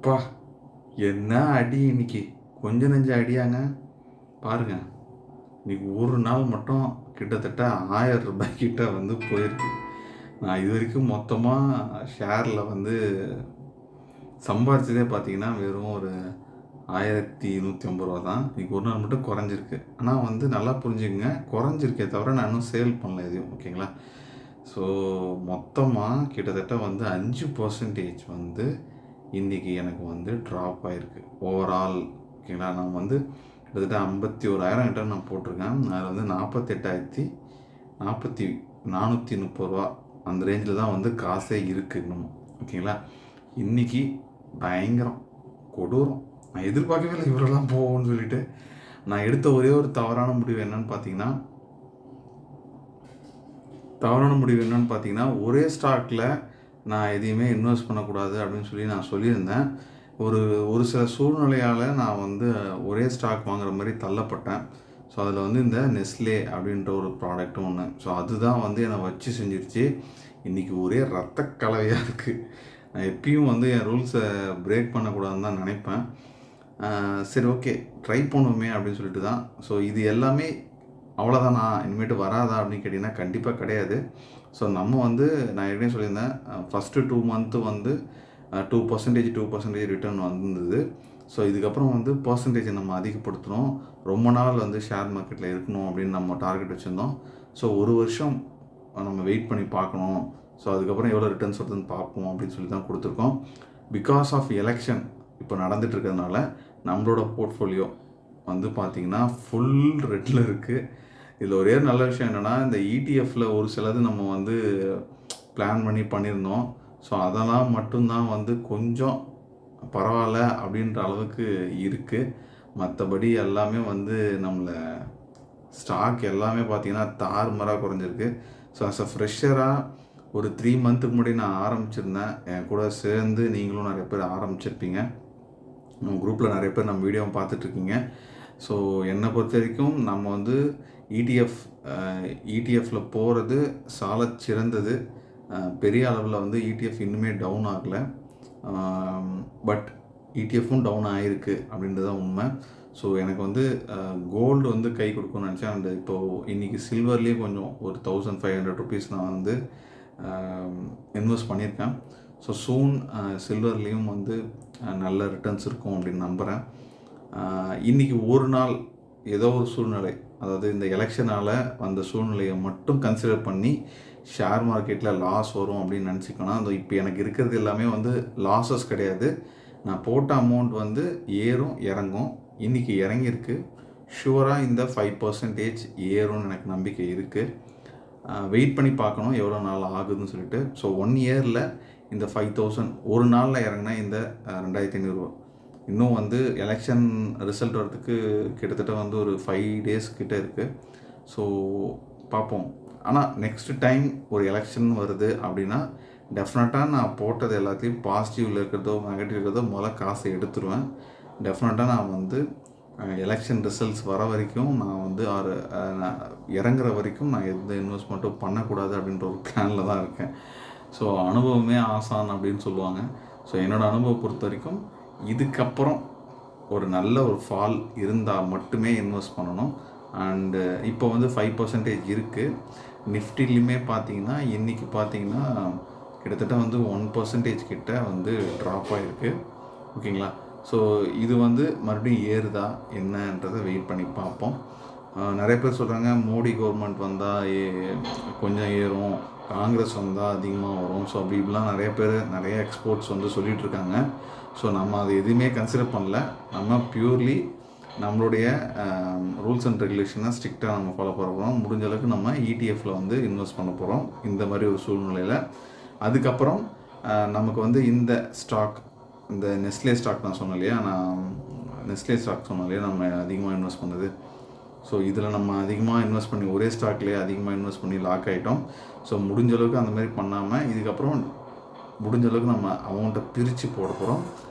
அப்பா என்ன அடி இன்னைக்கு! கொஞ்சம் நெஞ்ச அடியாங்க. பாருங்கள், இன்றைக்கி ஒரு நாள் மட்டும் கிட்டத்தட்ட ரூ. 1000 கிட்ட வந்து போயிருக்கு. நான் இது வரைக்கும் மொத்தமாக ஷேரில் வந்து சம்பாதிச்சதே பார்த்தீங்கன்னா வெறும் ஒரு 1150 தான். இன்றைக்கி ஒரு நாள் மட்டும் குறைஞ்சிருக்கு. ஆனால் வந்து நல்லா புரிஞ்சுக்கங்க, குறைஞ்சிருக்கே தவிர நான் இன்னும் சேல் பண்ணல எதையும். ஓகேங்களா? ஸோ மொத்தமாக கிட்டத்தட்ட வந்து 5% வந்து இன்றைக்கி எனக்கு வந்து ட்ராப் ஆகிருக்கு ஓவரால். ஓகேங்களா? நான் வந்து கிட்டத்தட்ட 51,000 கிட்ட நான் போட்டிருக்கேன். அதில் வந்து 430 அந்த ரேஞ்சில் தான் வந்து காசே இருக்குது இன்னமும். ஓகேங்களா? இன்றைக்கி பயங்கரம், கொடூரம். நான் எதிர்பார்க்கவே இல்லை இவ்வளோலாம் போகும்னு சொல்லிட்டு. நான் எடுத்த ஒரே ஒரு தவறான முடிவு என்னன்னு பார்த்தீங்கன்னா ஒரே ஸ்டாக்கில் நான் எதையுமே இன்வெஸ்ட் பண்ணக்கூடாது அப்படின்னு சொல்லி நான் சொல்லியிருந்தேன். ஒரு சில சூழ்நிலையால் நான் வந்து ஒரே ஸ்டாக் வாங்குற மாதிரி தள்ளப்பட்டேன். ஸோ அதில் வந்து இந்த நெஸ்லே அப்படின்ற ஒரு ப்ராடக்ட்டும் ஒன்று. ஸோ அதுதான் வந்து என்னை வச்சு செஞ்சிருச்சு. இன்றைக்கி ஒரே ரத்த கலவையாக இருக்குது. நான் எப்பயும் வந்து என் ரூல்ஸை பிரேக் பண்ணக்கூடாதுன்னு தான் நினைப்பேன். சரி, ஓகே, ட்ரை பண்ணுவோமே அப்படின்னு சொல்லிட்டு தான். ஸோ இது எல்லாமே அவ்வளோதானா, இனிமேட்டு வராதா அப்படின்னு கேட்டிங்கன்னா கண்டிப்பாக கிடையாது. ஸோ நம்ம வந்து நான் ஏற்கனவே சொல்லியிருந்தேன், ஃபஸ்ட்டு 2 மந்த்து வந்து 2% ரிட்டர்ன் வந்திருந்தது. ஸோ இதுக்கப்புறம் வந்து பர்சன்டேஜை நம்ம அதிகப்படுத்தணும், ரொம்ப நாள் வந்து ஷேர் மார்க்கெட்டில் இருக்கணும் அப்படின்னு நம்ம டார்கெட் வச்சுருந்தோம். ஸோ ஒரு வருஷம் நம்ம வெயிட் பண்ணி பார்க்கணும். ஸோ அதுக்கப்புறம் எவ்வளோ ரிட்டர்ன்ஸ் வருதுன்னு பார்ப்போம் அப்படின்னு சொல்லி தான் கொடுத்துருக்கோம். பிகாஸ் ஆஃப் எலெக்ஷன் இப்போ நடந்துட்டு இருக்கிறதுனால நம்மளோட போர்ட்ஃபோலியோ வந்து பார்த்திங்கன்னா ஃபுல் ரெட்டில் இருக்குது. இதில் ஒரே நல்ல விஷயம் என்னென்னா, இந்த இடிஎஃப்பில் ஒரு சிலது நம்ம வந்து பிளான் பண்ணி பண்ணியிருந்தோம். ஸோ அதெல்லாம் மட்டும்தான் வந்து கொஞ்சம் பரவாயில்ல அப்படின்ற அளவுக்கு இருக்குது. மற்றபடி எல்லாமே வந்து நம்மளை ஸ்டாக் எல்லாமே பார்த்திங்கன்னா தாறுமாறாக குறைஞ்சிருக்கு. ஸோ அஸ் அ ஃப்ரெஷராக ஒரு 3 மந்த்துக்கு முன்னாடி நான் ஆரம்பிச்சிருந்தேன். என் கூட சேர்ந்து நீங்களும் நிறைய பேர் ஆரம்பிச்சிருப்பீங்க. நம்ம குரூப்பில் நிறைய பேர் நம்ம வீடியோவை பார்த்துட்ருக்கீங்க. ஸோ என்னை பொறுத்த வரைக்கும் நம்ம வந்து இடிஎஃப்பில் போகிறது சாலச் சிறந்தது. பெரிய அளவில் வந்து இடிஎஃப் இன்னுமே டவுன் ஆகலை. பட் இடிஎஃப்பும் டவுன் ஆகிருக்கு அப்படின்றது தான் உண்மை. ஸோ எனக்கு வந்து கோல்டு வந்து கை கொடுக்கும்னு நினச்சேன். அண்ட் இப்போது இன்றைக்கி சில்வர்லேயே கொஞ்சம் ஒரு ₹1500 நான் வந்து இன்வெஸ்ட் பண்ணியிருக்கேன். ஸோ சூன் சில்வர்லேயும் வந்து நல்ல ரிட்டர்ன்ஸ் இருக்கும் அப்படின்னு நம்புகிறேன். இன்றைக்கி ஒரு நாள் ஏதோ ஒரு சூழ்நிலை, அதாவது இந்த எலெக்ஷனால் வந்த சூழ்நிலையை மட்டும் கன்சிடர் பண்ணி ஷேர் மார்க்கெட்டில் லாஸ் வரும் அப்படின்னு நினச்சிக்கணும். அந்த இப்போ எனக்கு இருக்கிறது எல்லாமே வந்து லாஸஸ் கிடையாது. நான் போட்ட அமௌண்ட் வந்து ஏறும் இறங்கும். இன்றைக்கி இறங்கியிருக்கு. ஷுவராக இந்த 5% ஏறும்னு எனக்கு நம்பிக்கை இருக்குது. வெயிட் பண்ணி பார்க்கணும் எவ்வளோ நாள் ஆகுதுன்னு சொல்லிட்டு. ஸோ 1 இயரில் இந்த 5000 ஒரு நாளில் இறங்கினா இந்த 2500 இன்னும் வந்து எலெக்ஷன் ரிசல்ட் வரதுக்கு கிட்டத்தட்ட வந்து ஒரு 5 டேஸ் கிட்ட இருக்குது. ஸோ பார்ப்போம். ஆனால் நெக்ஸ்ட் டைம் ஒரு எலெக்ஷன் வருது அப்படின்னா டெஃபினட்டாக நான் போட்டது எல்லாத்தையும் பாசிட்டிவில் இருக்கிறதோ நெகட்டிவ் இருக்கிறதோ முதல்ல காசை எடுத்துருவேன். டெஃபினட்டாக நான் வந்து எலெக்ஷன் ரிசல்ட்ஸ் வர வரைக்கும் நான் வந்து இறங்குற வரைக்கும் நான் எந்த இன்வெஸ்ட்மெண்ட்டும் பண்ணக்கூடாது அப்படின்ற ஒரு பிளானில் தான் இருக்கேன். ஸோ அனுபவமே ஆசான் அப்படின்னு சொல்லுவாங்க. ஸோ என்னோடய அனுபவம் பொறுத்த வரைக்கும் இதுக்கப்புறம் ஒரு நல்ல ஒரு ஃபால் இருந்தால் மட்டுமே இன்வெஸ்ட் பண்ணணும். அண்டு இப்போ வந்து 5% இருக்குது. நிஃப்டிலையுமே பார்த்தீங்கன்னா இன்றைக்கி பார்த்தீங்கன்னா கிட்டத்தட்ட வந்து 1% கிட்ட வந்து ட்ராப் ஆகிருக்கு. ஓகேங்களா? ஸோ இது வந்து மறுபடியும் ஏறுதா என்னன்றதை வெயிட் பண்ணி பார்ப்போம். நிறைய பேர் சொல்கிறாங்க மோடி கவர்மெண்ட் வந்தால் கொஞ்சம் ஏறும், காங்கிரஸ் வந்தால் அதிகமாக வரும். ஸோ அப்படி இப்படிலாம் நிறைய பேர் நிறைய எக்ஸ்போர்ட்ஸ் வந்து சொல்லிகிட்ருக்காங்க. ஸோ நம்ம அது எதுவுமே கன்சிடர் பண்ணல. நம்ம பியூர்லி நம்மளுடைய ரூல்ஸ் அண்ட் ரெகுலேஷனை ஸ்ட்ரிக்டாக நம்ம ஃபாலோ பண்ண போகிறோம். முடிஞ்ச அளவுக்கு நம்ம இடிஎஃப்பில் வந்து இன்வெஸ்ட் பண்ண போகிறோம் இந்த மாதிரி ஒரு சூழ்நிலையில். அதுக்கப்புறம் நமக்கு வந்து இந்த ஸ்டாக், இந்த நெஸ்லே ஸ்டாக் நான் சொன்னேன் இல்லையா, நம்ம அதிகமாக இன்வெஸ்ட் பண்ணது. ஸோ இதில் நம்ம அதிகமாக இன்வெஸ்ட் பண்ணி ஒரே ஸ்டாக்லேயே அதிகமாக இன்வெஸ்ட் பண்ணி லாக் ஆகிட்டோம். ஸோ முடிஞ்ச அளவுக்கு அந்த மாதிரி பண்ணாமல் இதுக்கப்புறம் முடிஞ்ச அளவுக்கு நம்ம அமௌண்ட்டை பிரித்து போட போகிறோம்.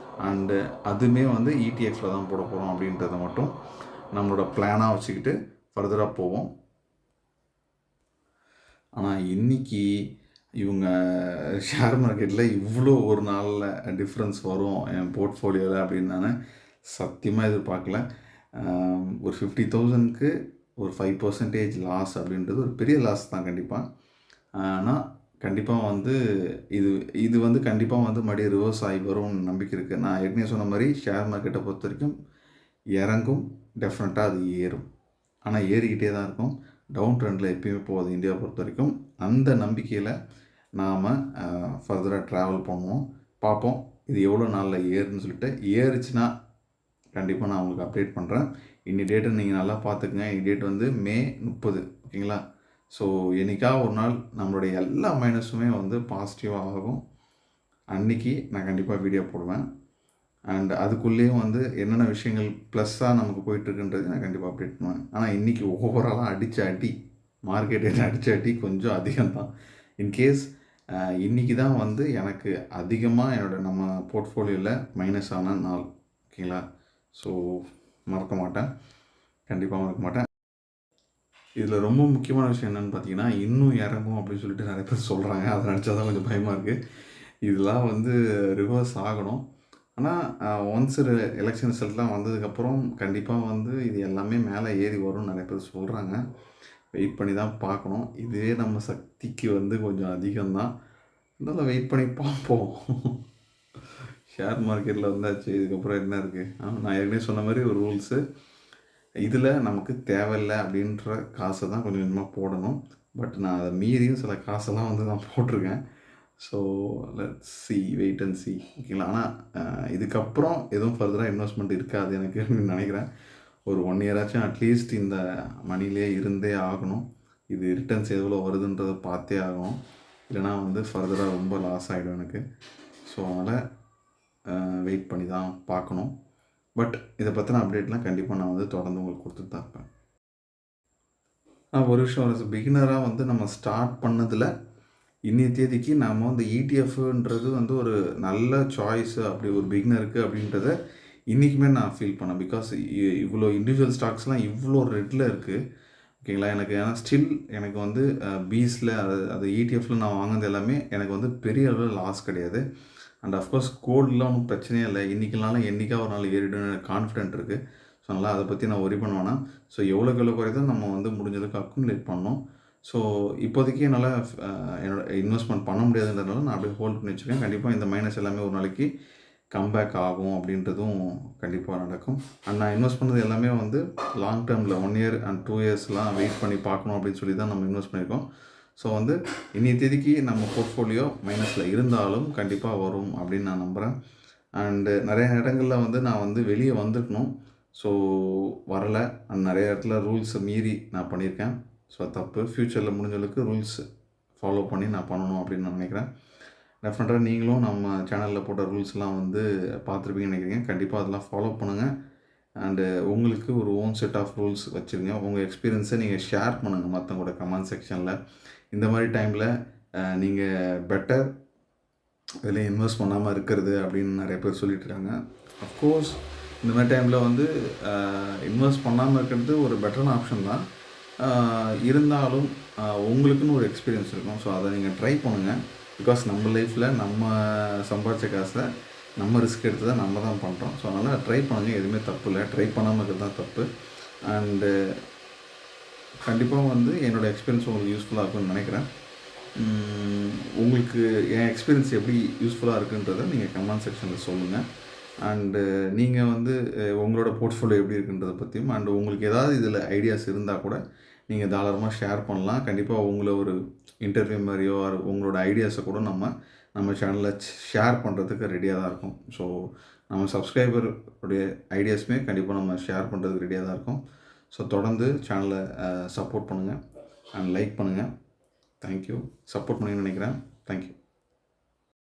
அண்டு அதுவுமே வந்து இடிஎஃப்பில் தான் போட போகிறோம் அப்படின்றத மட்டும் நம்மளோட பிளானாக வச்சுக்கிட்டு ஃபர்தராக போவோம். ஆனால் இன்றைக்கி இவங்க ஷேர் மார்க்கெட்டில் இவ்வளோ ஒரு நாளில் டிஃப்ரென்ஸ் வரும் என் போர்ட்ஃபோலியோவில் அப்படின்னு நான் சத்தியமாக எதிர்பார்க்கல. ஒரு 50,000க்கு ஒரு 5% லாஸ் அப்படின்றது ஒரு பெரிய லாஸ் தான் கண்டிப்பாக. ஆனால் கண்டிப்பாக வந்து இது இது வந்து கண்டிப்பாக வந்து மறுபடியும் ரிவர்ஸ் ஆகி வரும்னு நம்பிக்கை இருக்குது. நான் ஏற்கனவே சொன்ன மாதிரி ஷேர் மார்க்கெட்டை பொறுத்த வரைக்கும் இறங்கும், டெஃபினட்டாக அது ஏறும். ஆனால் ஏறிக்கிட்டே தான் இருக்கும். டவுன் ட்ரெண்டில் எப்பயுமே போகுது இந்தியாவை பொறுத்த வரைக்கும். அந்த நம்பிக்கையில் நாம் ஃபர்தராக ட்ராவல் பண்ணுவோம். பார்ப்போம் இது எவ்வளோ நாளில் ஏறுன்னு சொல்லிட்டு. ஏறுச்சுன்னா கண்டிப்பாக நான் உங்களுக்கு அப்டேட் பண்ணுறேன். இன்னி டேட்டை நீங்கள் நல்லா பார்த்துக்குங்க. இன்னி டேட் வந்து மே 30, ஓகேங்களா? ஸோ என்றைக்காவது ஒரு நாள் நம்மளுடைய எல்லா மைனஸுமே வந்து பாசிட்டிவாக ஆகும். அன்றைக்கி நான் கண்டிப்பாக வீடியோ போடுவேன். அண்ட் அதுக்குள்ளேயும் வந்து என்னென்ன விஷயங்கள் ப்ளஸ்ஸாக நமக்கு போயிட்டுருக்குன்றது நான் கண்டிப்பாக அப்டேட் பண்ணுவேன். ஆனால் இன்றைக்கி ஓவராலாக அடித்த அடி, மார்க்கெட் என்ன அடித்த அடி கொஞ்சம் அதிகம்தான். இன்கேஸ் இன்றைக்கி தான் வந்து எனக்கு அதிகமாக நம்ம போர்ட்ஃபோலியோவில் மைனஸ் ஆன நாள், ஓகேங்களா? ஸோ மறக்க மாட்டேன், கண்டிப்பாக மறக்க மாட்டேன். இதில் ரொம்ப முக்கியமான விஷயம் என்னென்னு பார்த்தீங்கன்னா, இன்னும் இறங்கும் அப்படின்னு சொல்லிட்டு நிறைய பேர் சொல்கிறாங்க. அதை நினச்சா தான் கொஞ்சம் பயமாக இருக்குது. இதெல்லாம் வந்து ரிவர்ஸ் ஆகணும். ஆனால் ஒன்ஸ் எலெக்ஷன் ரிசல்ட்லாம் வந்ததுக்கப்புறம் கண்டிப்பாக வந்து இது எல்லாமே மேலே ஏறி வரும்னு நிறைய பேர் சொல்கிறாங்க. வெயிட் பண்ணி தான் பார்க்கணும். இதுவே நம்ம சக்திக்கு வந்து கொஞ்சம் அதிகம்தான். இருந்தாலும் வெயிட் பண்ணி பார்ப்போம். ஷேர் மார்க்கெட்டில் வந்தாச்சு, இதுக்கப்புறம் என்ன இருக்குது? நான் ஏற்கனவே சொன்ன மாதிரி ஒரு ரூல்ஸு, இதில் நமக்கு தேவையில்லை அப்படின்ற காசை தான் கொஞ்சம் கொஞ்சமாக போடணும். பட் நான் அதை மீறியும் சில காசெல்லாம் வந்து நான் போட்டிருக்கேன். So let's see, wait and see, ஓகேங்களா? ஆனால் இதுக்கப்புறம் எதுவும் ஃபர்தராக இன்வெஸ்ட்மெண்ட் இருக்காது எனக்கு அப்படின்னு நினைக்கிறேன். ஒரு 1 இயராச்சும் அட்லீஸ்ட் இந்த மணிலே இருந்தே ஆகணும். இது ரிட்டர்ன்ஸ் எவ்வளோ வருதுன்றதை பார்த்தே ஆகணும். இல்லைனா வந்து ஃபர்தராக ரொம்ப லாஸ் ஆகிடும் எனக்கு. ஸோ அதனால் வெயிட் பண்ணி தான் பார்க்கணும். பட் இதை பற்றின அப்டேட்லாம் கண்டிப்பாக நான் வந்து தொடர்ந்து உங்களுக்கு கொடுத்துட்டு தான் இருப்பேன். ஒரு விஷயம், ஒரு பிகினராக வந்து நம்ம ஸ்டார்ட் பண்ணதில் இன்றைய தேதிக்கு நாம் வந்து இடிஎஃப்ன்றது வந்து ஒரு நல்ல சாய்ஸு அப்படி ஒரு பிகினருக்கு அப்படின்றத இன்றைக்குமே நான் ஃபீல் பண்ணேன். பிகாஸ் இவ்வளோ இண்டிவிஜுவல் ஸ்டாக்ஸ்லாம் இவ்வளோ ரெட்டில் இருக்குது, ஓகேங்களா? எனக்கு ஏன்னா ஸ்டில் எனக்கு வந்து பீஸில் அது இடிஎஃப்பில் நான் வாங்கினது எல்லாமே எனக்கு வந்து பெரிய அளவில் லாஸ் கிடையாது. அண்ட் அஃப்கோர்ஸ் கோல்டெலாம் ஒன்றும் பிரச்சனையே இல்லை. இன்றைக்கினாலும் என்றைக்கா ஒரு நாள் ஏறிடுன்னு எனக்கு கான்ஃபிடென்ட் இருக்குது. ஸோ அதனால் அதை பற்றி நான் ஒரி பண்ண வேணாம். ஸோ எவ்வளோக்கு எவ்வளோ குறையுதோ நம்ம வந்து முடிஞ்சதுக்கு அக்குமுலேட் பண்ணோம். ஸோ இப்போதைக்கு என்னால் என்னோட இன்வெஸ்ட்மெண்ட் பண்ண முடியாதுன்றதுனால நான் அப்படியே ஹோல்ட் பண்ணி வச்சுருக்கேன். கண்டிப்பாக இந்த மைனஸ் எல்லாமே ஒரு நாளைக்கு கம்பேக் ஆகும் அப்படின்றதும் கண்டிப்பாக நடக்கும். அண்ட் நான் இன்வெஸ்ட் பண்ணது எல்லாமே வந்து லாங் டேர்மில் 1 இயர் அண்ட் 2 இயர்ஸ்லாம் வெயிட் பண்ணி பார்க்கணும் அப்படின்னு சொல்லி தான் நம்ம இன்வெஸ்ட் பண்ணியிருக்கோம். ஸோ வந்து இன்றைய தேதிக்கு நம்ம போர்ட்ஃபோலியோ மைனஸில் இருந்தாலும் கண்டிப்பாக வரும் அப்படின்னு நான் நம்புகிறேன். அண்டு நிறைய இடங்களில் வந்து நான் வந்து வெளியே வந்துருக்கணும். ஸோ வரலை. அண்ட் நிறைய இடத்துல ரூல்ஸை மீறி நான் பண்ணியிருக்கேன். ஸோ தப்பு. ஃப்யூச்சரில் முடிஞ்சளவுக்கு ரூல்ஸ் ஃபாலோ பண்ணி நான் பண்ணணும் அப்படின்னு நான் நினைக்கிறேன். டெஃபினட்டாக நீங்களும் நம்ம சேனலில் போட்ட ரூல்ஸ்லாம் வந்து பார்த்துருப்பீங்கன்னு நினைக்கிறீங்க. கண்டிப்பாக அதெல்லாம் ஃபாலோ பண்ணுங்கள். அண்டு உங்களுக்கு ஒரு ஓன் செட் ஆஃப் ரூல்ஸ் வச்சுருங்க. உங்கள் எக்ஸ்பீரியன்ஸை நீங்கள் ஷேர் பண்ணுங்கள் மற்றவங்களோட கமெண்ட் செக்ஷனில். இந்த மாதிரி டைமில் நீங்கள் பெட்டர் இதில் இன்வெஸ்ட் பண்ணாமல் இருக்கிறது அப்படின்னு நிறைய பேர் சொல்லிட்டுருக்காங்க. அஃப்கோர்ஸ் இந்த மாதிரி டைமில் வந்து இன்வெஸ்ட் பண்ணாமல் இருக்கிறது ஒரு பெட்டரான ஆப்ஷன் தான். இருந்தாலும் உங்களுக்குன்னு ஒரு எக்ஸ்பீரியன்ஸ் இருக்கும். ஸோ அதை நீங்கள் ட்ரை பண்ணுங்கள். பிகாஸ் நம்ம லைஃப்பில் நம்ம சம்பாதிச்ச காசை நம்ம ரிஸ்க் எடுத்து தான் நம்ம தான் பண்ணுறோம். ஸோ அதனால் ட்ரை பண்ணுங்கள். எதுவுமே தப்பு இல்லை. ட்ரை பண்ணாமல் இருக்கிறது தான் தப்பு. அண்டு கண்டிப்பாக வந்து என்னோடய எக்ஸ்பீரியன்ஸ் உங்களுக்கு யூஸ்ஃபுல்லாக இருக்கும்னு நினைக்கிறேன். உங்களுக்கு என் எக்ஸ்பீரியன்ஸ் எப்படி யூஸ்ஃபுல்லாக இருக்குன்றதை நீங்கள் கமெண்ட் செக்ஷனில் சொல்லுங்கள். அண்டு நீங்கள் வந்து உங்களோட போர்ட்ஃபோலியோ எப்படி இருக்குன்றதை பற்றியும் அண்டு உங்களுக்கு ஏதாவது இதில் ஐடியாஸ் இருந்தால் கூட நீங்கள் தாராளமாக ஷேர் பண்ணலாம். கண்டிப்பாக உங்களை ஒரு இன்டர்வியூ மாதிரியோ உங்களோட ஐடியாஸை கூட நம்ம சேனலில் ஷேர் பண்ணுறதுக்கு ரெடியாக தான் இருக்கும். ஸோ நம்ம சப்ஸ்கிரைபருடைய ஐடியாஸுமே கண்டிப்பாக நம்ம ஷேர் பண்ணுறதுக்கு ரெடியாக தான் இருக்கும். ஸோ தொடர்ந்து சேனலை சப்போர்ட் பண்ணுங்கள் அண்ட் லைக் பண்ணுங்கள். தேங்க்யூ. சப்போர்ட் பண்ணுங்கன்னு நினைக்கிறேன். தேங்க்யூ.